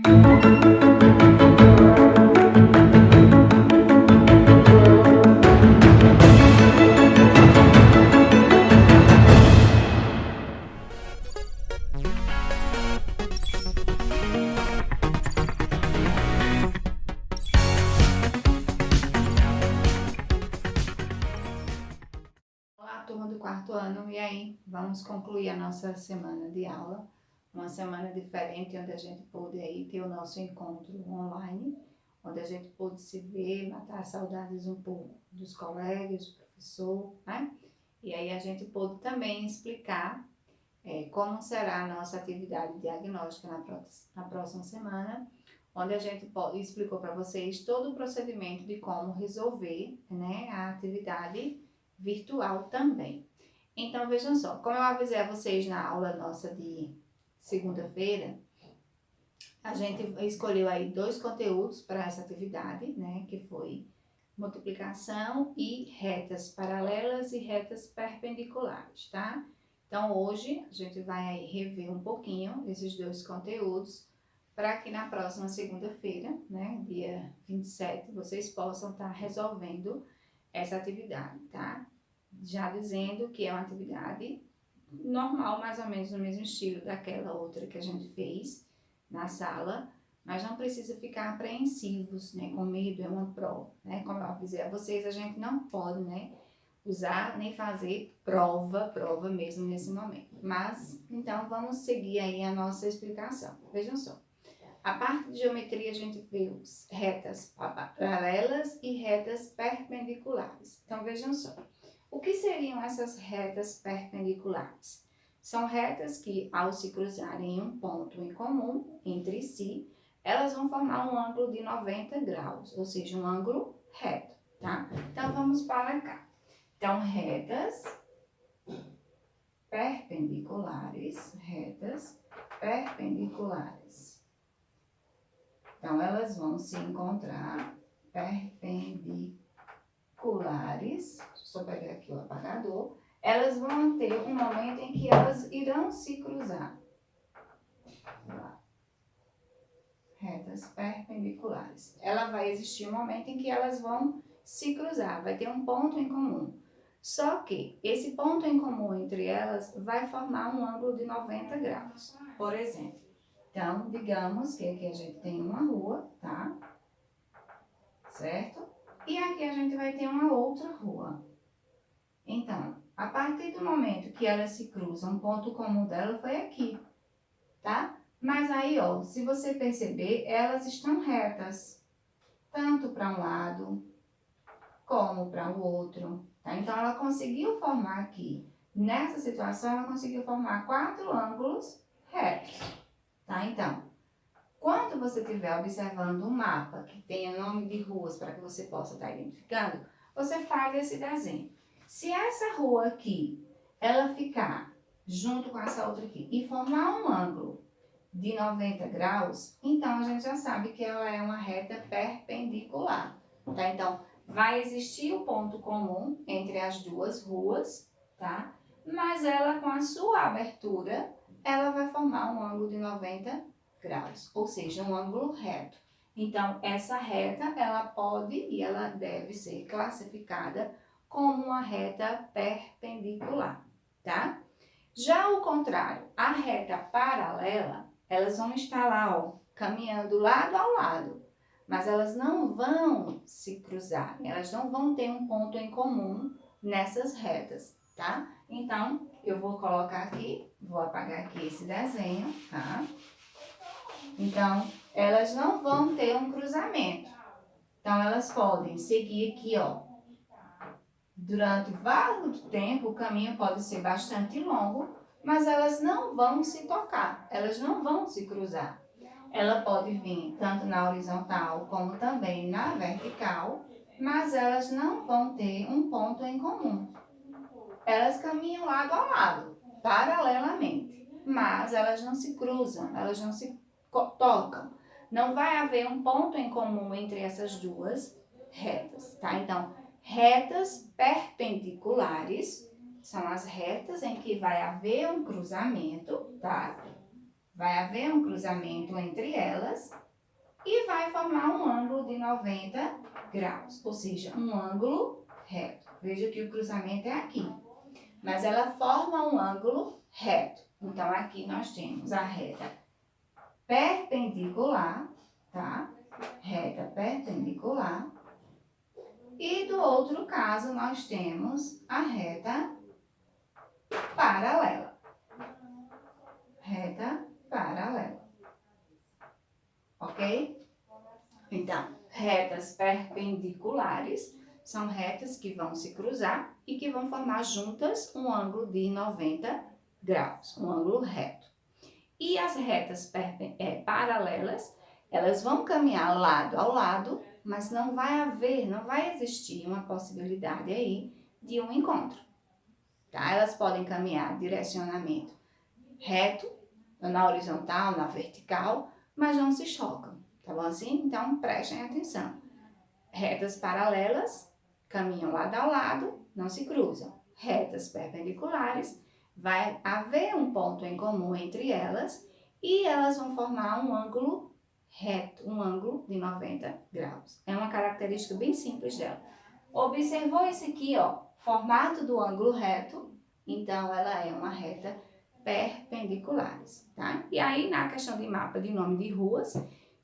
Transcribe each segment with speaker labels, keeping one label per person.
Speaker 1: Olá, turma do quarto ano, e aí? Vamos concluir a nossa semana de aula, uma semana diferente, onde a gente pôde aí ter o nosso encontro online, onde a gente pôde se ver, matar saudades um pouco dos colegas, do professor, né? E aí a gente pôde também explicar como será a nossa atividade diagnóstica na próxima semana, onde a gente explicou para vocês todo o procedimento de como resolver, né, a atividade virtual também. Então, vejam só, como eu avisei a vocês na aula nossa de segunda-feira, a gente escolheu aí 2 conteúdos para essa atividade, né, que foi multiplicação e retas paralelas e retas perpendiculares, tá? Então, hoje a gente vai aí rever um pouquinho esses 2 conteúdos para que na próxima segunda-feira, né, dia 27, vocês possam estar resolvendo essa atividade, tá? Já dizendo que é uma atividade normal, mais ou menos no mesmo estilo daquela outra que a gente fez na sala, mas não precisa ficar apreensivos, né, com medo, é uma prova, né? Como eu avisei a vocês, a gente não pode, né, usar nem fazer prova mesmo nesse momento. Mas, então, vamos seguir aí a nossa explicação. Vejam só. A parte de geometria a gente viu retas paralelas e retas perpendiculares. Então, vejam só. O que seriam essas retas perpendiculares? São retas que, ao se cruzarem em um ponto em comum entre si, elas vão formar um ângulo de 90 graus, ou seja, um ângulo reto, tá? Então, vamos para cá. Então, retas perpendiculares. Então, elas vão se encontrar perpendiculares. Deixa eu só pegar aqui o apagador. Elas vão ter um momento em que elas irão se cruzar. Retas perpendiculares. Ela vai existir um momento em que elas vão se cruzar, vai ter um ponto em comum. Só que esse ponto em comum entre elas vai formar um ângulo de 90 graus, por exemplo. Então, digamos que aqui a gente tem uma rua, tá? Certo? E aqui a gente vai ter uma outra rua. Então, a partir do momento que elas se cruzam, o ponto comum dela foi aqui, tá? Mas aí, ó, se você perceber, elas estão retas, tanto para um lado como para o outro, tá? Então, ela conseguiu formar aqui, nessa situação, ela conseguiu formar 4 ângulos retos, tá? Então, quando você estiver observando um mapa que tenha nome de ruas para que você possa estar identificando, você faz esse desenho. Se essa rua aqui, ela ficar junto com essa outra aqui e formar um ângulo de 90 graus, então a gente já sabe que ela é uma reta perpendicular, tá? Então, vai existir o ponto comum entre as duas ruas, tá? Mas ela, com a sua abertura, ela vai formar um ângulo de 90 graus, ou seja, um ângulo reto. Então, essa reta, ela pode e ela deve ser classificada como uma reta perpendicular, tá? Já o contrário, a reta paralela, elas vão estar lá, ó, caminhando lado a lado, mas elas não vão se cruzar, elas não vão ter um ponto em comum nessas retas, tá? Então, eu vou colocar aqui, vou apagar aqui esse desenho, tá? Então, elas não vão ter um cruzamento. Então, elas podem seguir aqui, ó. Durante vários tempo, o caminho pode ser bastante longo, mas elas não vão se tocar, elas não vão se cruzar. Ela pode vir tanto na horizontal como também na vertical, mas elas não vão ter um ponto em comum. Elas caminham lado a lado, paralelamente, mas elas não se cruzam, elas não se tocam. Não vai haver um ponto em comum entre essas duas retas, tá? Então, retas perpendiculares são as retas em que vai haver um cruzamento, tá? Vai haver um cruzamento entre elas e vai formar um ângulo de 90 graus, ou seja, um ângulo reto. Veja que o cruzamento é aqui, mas ela forma um ângulo reto. Então, aqui nós temos a reta perpendicular, tá? Reta perpendicular. E do outro caso, nós temos a reta paralela. Reta paralela. Ok? Então, retas perpendiculares são retas que vão se cruzar e que vão formar juntas um ângulo de 90 graus, um ângulo reto. E as retas paralelas, elas vão caminhar lado ao lado, mas não vai existir uma possibilidade aí de um encontro, tá? Elas podem caminhar direcionamento reto, na horizontal, na vertical, mas não se chocam, tá bom assim? Então, prestem atenção. Retas paralelas caminham lado ao lado, não se cruzam. Retas perpendiculares, vai haver um ponto em comum entre elas e elas vão formar um ângulo reto, um ângulo de 90 graus. É uma característica bem simples dela. Observou esse aqui, ó, formato do ângulo reto, então ela é uma reta perpendiculares, tá? E aí, na questão de mapa de nome de ruas,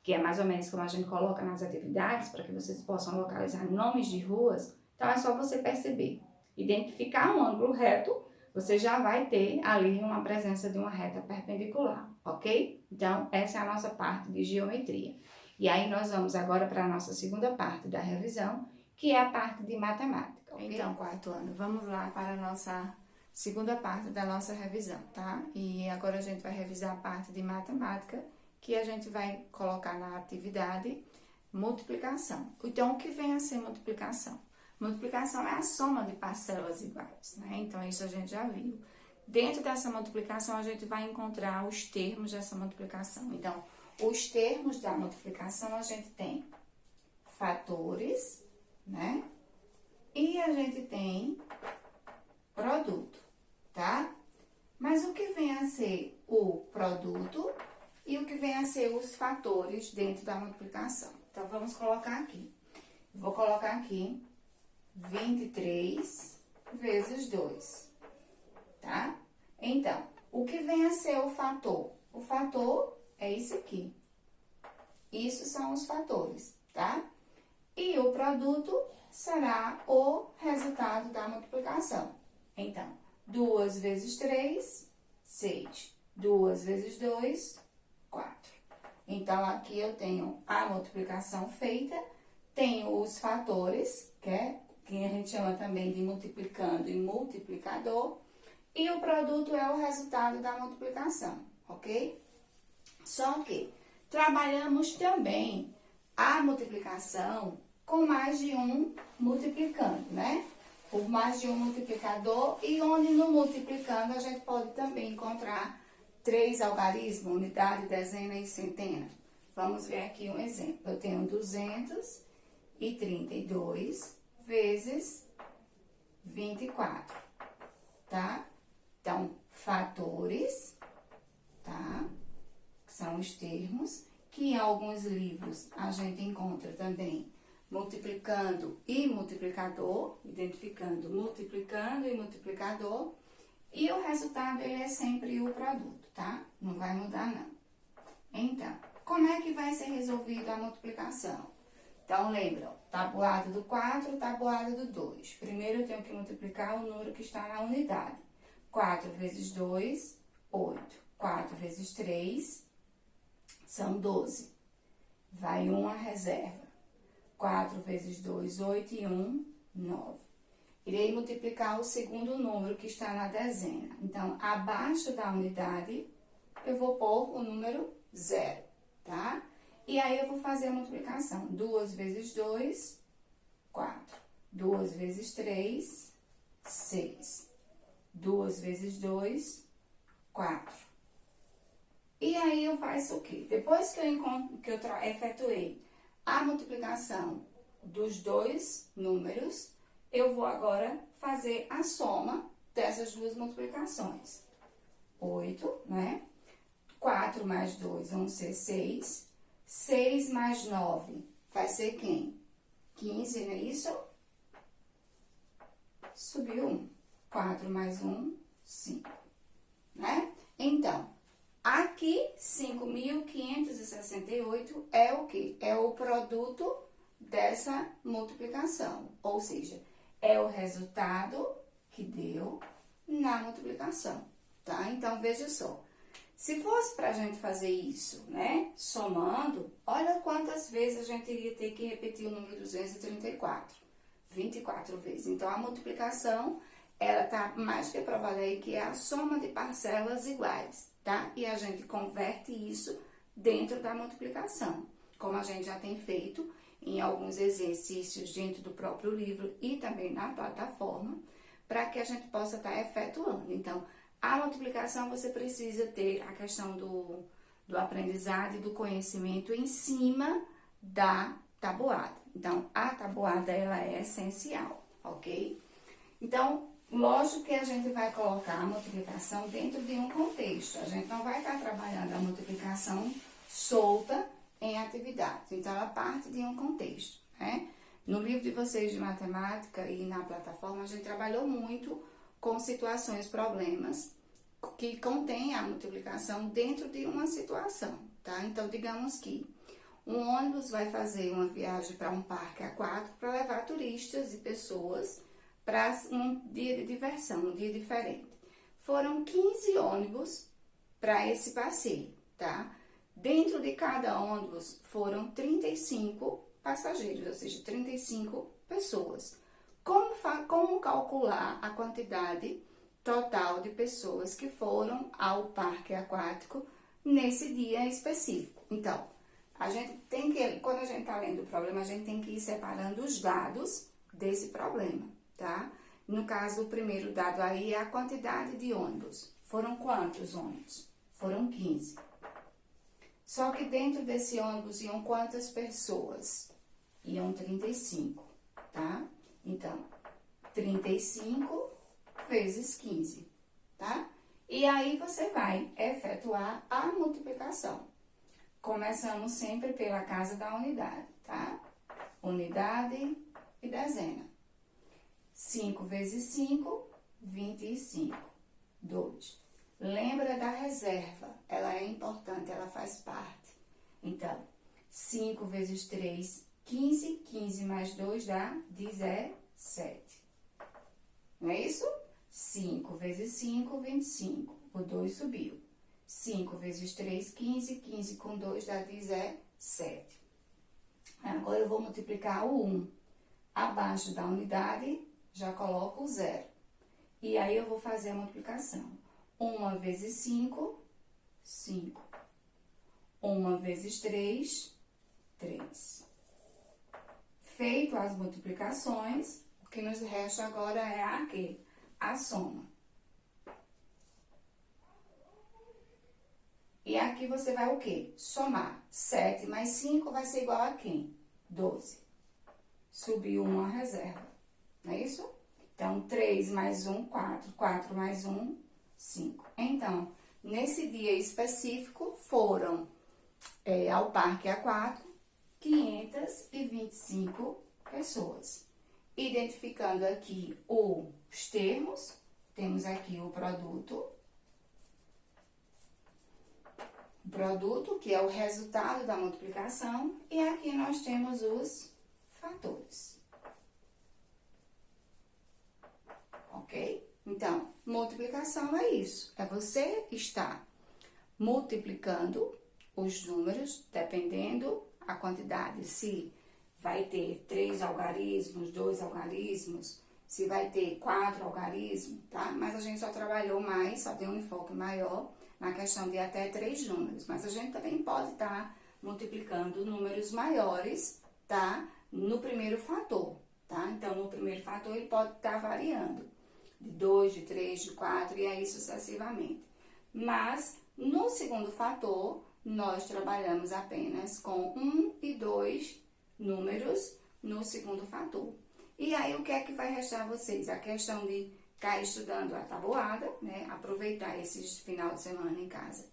Speaker 1: que é mais ou menos como a gente coloca nas atividades, para que vocês possam localizar nomes de ruas, então é só você perceber. Identificar um ângulo reto, você já vai ter ali uma presença de uma reta perpendicular, ok? Então, essa é a nossa parte de geometria. E aí, nós vamos agora para a nossa segunda parte da revisão, que é a parte de matemática, ok? Então, quarto ano, vamos lá para a nossa segunda parte da nossa revisão, tá? E agora a gente vai revisar a parte de matemática, que a gente vai colocar na atividade multiplicação. Então, o que vem a ser multiplicação? Multiplicação é a soma de parcelas iguais, né? Então, isso a gente já viu. Dentro dessa multiplicação, a gente vai encontrar os termos dessa multiplicação. Então, os termos da multiplicação, a gente tem fatores, né? E a gente tem produto, tá? Mas o que vem a ser o produto e o que vem a ser os fatores dentro da multiplicação? Então, vamos colocar aqui. Vou colocar aqui 23 vezes 2, tá? Então, o que vem a ser o fator? O fator é isso aqui. Isso são os fatores, tá? E o produto será o resultado da multiplicação. Então, 2 vezes 3, 6. 2 vezes 2, 4. Então, aqui eu tenho a multiplicação feita, tenho os fatores, que a gente chama também de multiplicando e multiplicador, e o produto é o resultado da multiplicação, ok? Só que trabalhamos também a multiplicação com mais de um multiplicando, né? Por mais de um multiplicador, e onde no multiplicando a gente pode também encontrar 3 algarismos, unidade, dezena e centena. Vamos ver aqui um exemplo. Eu tenho 232 vezes 24, tá? Então, fatores, tá? Que são os termos, que em alguns livros a gente encontra também multiplicando e multiplicador, identificando multiplicando e multiplicador, e o resultado ele é sempre o produto, tá? Não vai mudar, não. Então, como é que vai ser resolvida a multiplicação? Então, lembram, tabuada do 4, tabuada do 2. Primeiro, eu tenho que multiplicar o número que está na unidade. 4 vezes 2, 8. 4 vezes 3, são 12. Vai 1 a reserva. 4 vezes 2, 8 e 1, 9. Irei multiplicar o segundo número que está na dezena. Então, abaixo da unidade, eu vou pôr o número 0, tá? E aí, eu vou fazer a multiplicação. 2 vezes 2, 4. 2 vezes 3, 6. 2 vezes 2, 4. E aí, eu faço o quê? Depois que eu efetuei a multiplicação dos dois números, eu vou agora fazer a soma dessas duas multiplicações. 8, né? 4 4 mais 2 vão ser 6. 6 mais 9 vai ser quem? 15, não é isso? Subiu 1. 4 mais 1, 5, né? Então, aqui, 5.568 é o quê? É o produto dessa multiplicação, ou seja, é o resultado que deu na multiplicação, tá? Então, veja só, se fosse pra gente fazer isso, né, somando, olha quantas vezes a gente iria ter que repetir o número 234, 24 vezes. Então, a multiplicação, ela tá mais que provada aí que é a soma de parcelas iguais, tá? E a gente converte isso dentro da multiplicação, como a gente já tem feito em alguns exercícios dentro do próprio livro e também na plataforma, para que a gente possa estar efetuando. Então, a multiplicação você precisa ter a questão do aprendizado e do conhecimento em cima da tabuada. Então, a tabuada, ela é essencial, ok? Então, lógico que a gente vai colocar a multiplicação dentro de um contexto. A gente não vai estar trabalhando a multiplicação solta em atividades. Então, ela parte de um contexto, né? No livro de vocês de matemática e na plataforma, a gente trabalhou muito com situações, problemas, que contém a multiplicação dentro de uma situação, tá? Então, digamos que um ônibus vai fazer uma viagem para um parque aquático para levar turistas e pessoas para um dia de diversão, um dia diferente. Foram 15 ônibus para esse passeio, tá? Dentro de cada ônibus foram 35 passageiros, ou seja, 35 pessoas. Como calcular a quantidade total de pessoas que foram ao parque aquático nesse dia específico? Então, a gente tem que, quando a gente está lendo o problema, a gente tem que ir separando os dados desse problema, tá? No caso, o primeiro dado aí é a quantidade de ônibus. Foram quantos ônibus? Foram 15. Só que dentro desse ônibus iam quantas pessoas? Iam 35, tá? Então, 35 vezes 15, tá? E aí você vai efetuar a multiplicação. Começamos sempre pela casa da unidade, tá? Unidade e dezena. 5 vezes 5, 25. 2. Lembra da reserva, ela é importante, ela faz parte. Então, 5 vezes 3, 15. 15 mais 2 dá 17. Não é isso? 5 vezes 5, 25. O 2 subiu. 5 vezes 3, 15. 15 com 2 dá 17. Agora, eu vou multiplicar o 1. Abaixo da unidade, já coloco o 0. E aí, eu vou fazer a multiplicação. 1 vezes 5, 5. 1 vezes 3, 3. Feito as multiplicações, o que nos resta agora é a quê? A soma. E aqui você vai o quê? Somar. 7 mais 5 vai ser igual a quem? 12. Subiu uma reserva, não é isso? Então, 3 mais 1, 4. 4 mais 1, 5. Então, nesse dia específico, foram ao parque aquático 525 pessoas. Identificando aqui os termos, temos aqui o produto, que é o resultado da multiplicação, e aqui nós temos os fatores. Ok? Então, multiplicação é isso, é você estar multiplicando os números, dependendo a quantidade, se vai ter 3 algarismos, 2 algarismos, se vai ter 4 algarismos, tá? Mas a gente só trabalhou mais, só tem um enfoque maior na questão de até 3 números. Mas a gente também pode estar multiplicando números maiores, tá? No primeiro fator, tá? Então, no primeiro fator, ele pode estar variando de 2, de 3, de 4 e aí sucessivamente. Mas, no segundo fator, nós trabalhamos apenas com 1 e 2 números no segundo fator. E aí, o que é que vai restar a vocês? A questão de estar estudando a tabuada, né? Aproveitar esse final de semana em casa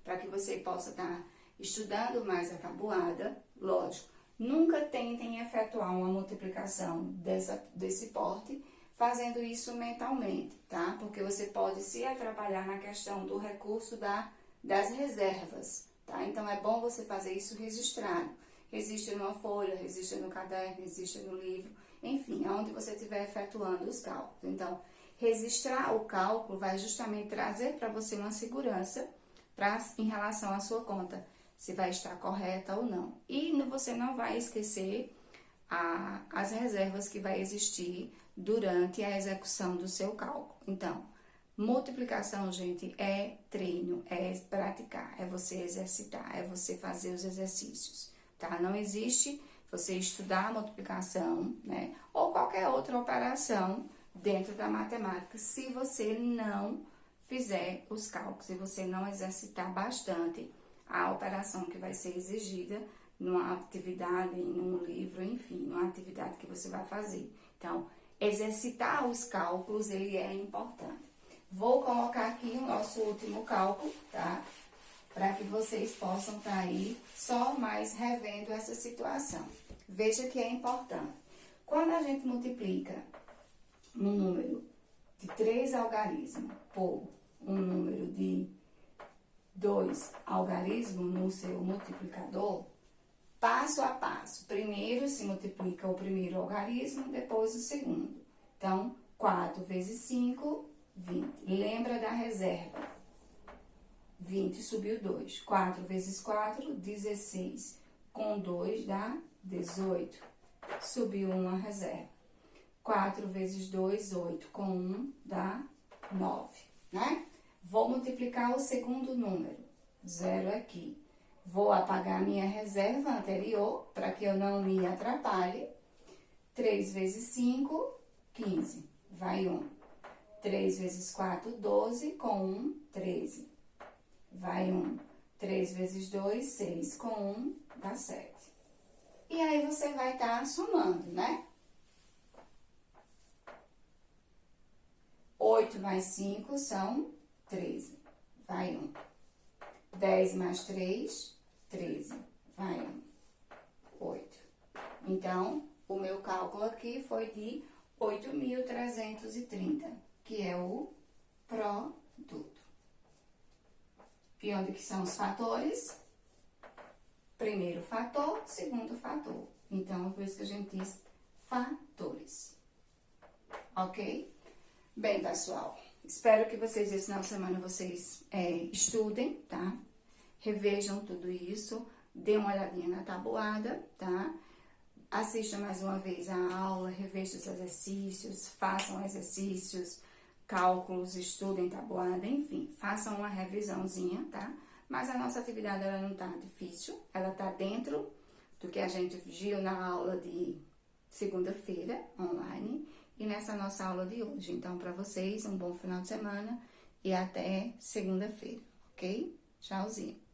Speaker 1: para que você possa estar estudando mais a tabuada, lógico. Nunca tentem efetuar uma multiplicação desse porte fazendo isso mentalmente, tá? Porque você pode se atrapalhar na questão do recurso das reservas, tá? Então, é bom você fazer isso registrado. Registre numa folha, registre no caderno, registre no livro, enfim, aonde você estiver efetuando os cálculos. Então, registrar o cálculo vai justamente trazer para você uma segurança em relação à sua conta, se vai estar correta ou não. E você não vai esquecer as reservas que vai existir durante a execução do seu cálculo. Então, multiplicação, gente, é treino, é praticar, é você exercitar, é você fazer os exercícios, tá? Não existe você estudar a multiplicação, né? Ou qualquer outra operação dentro da matemática, se você não fizer os cálculos, se você não exercitar bastante a operação que vai ser exigida numa atividade, num livro, enfim, numa atividade que você vai fazer. Então, exercitar os cálculos, ele é importante. Vou colocar aqui o nosso último cálculo, tá? Para que vocês possam estar aí só mais revendo essa situação. Veja que é importante. Quando a gente multiplica um número de 3 algarismos por um número de 2 algarismos no seu multiplicador, passo a passo. Primeiro se multiplica o primeiro algarismo, depois o segundo. Então, 4 vezes 5, 20. Lembra da reserva. 20 subiu 2. 4 vezes 4, 16. Com 2 dá 18. Subiu uma reserva. 4 vezes 2, 8. Com 1 dá 9, né? Vou multiplicar o segundo número. 0 aqui. Vou apagar minha reserva anterior, para que eu não me atrapalhe. 3 vezes 5, 15. Vai 1. 3 vezes 4, 12. Com 1, 13. Vai 1. 3 vezes 2, 6. Com 1, dá 7. E aí, você vai estar somando, né? 8 mais 5 são 13. Vai 1. 10 mais 3, 13. Vai 1. 8. Então, o meu cálculo aqui foi de 8.330, que é o produto. E onde que são os fatores? Primeiro fator, segundo fator. Então, por isso que a gente diz fatores. Ok? Bem, pessoal, espero que vocês, esse final de semana, vocês estudem, tá? Revejam tudo isso, dê uma olhadinha na tabuada, tá? Assistam mais uma vez a aula, revejam os exercícios, façam exercícios, cálculos, estudem tabuada, enfim, façam uma revisãozinha, tá? Mas a nossa atividade, ela não tá difícil, ela tá dentro do que a gente viu na aula de segunda-feira, online, e nessa nossa aula de hoje. Então, para vocês, um bom final de semana e até segunda-feira, ok? Tchauzinho!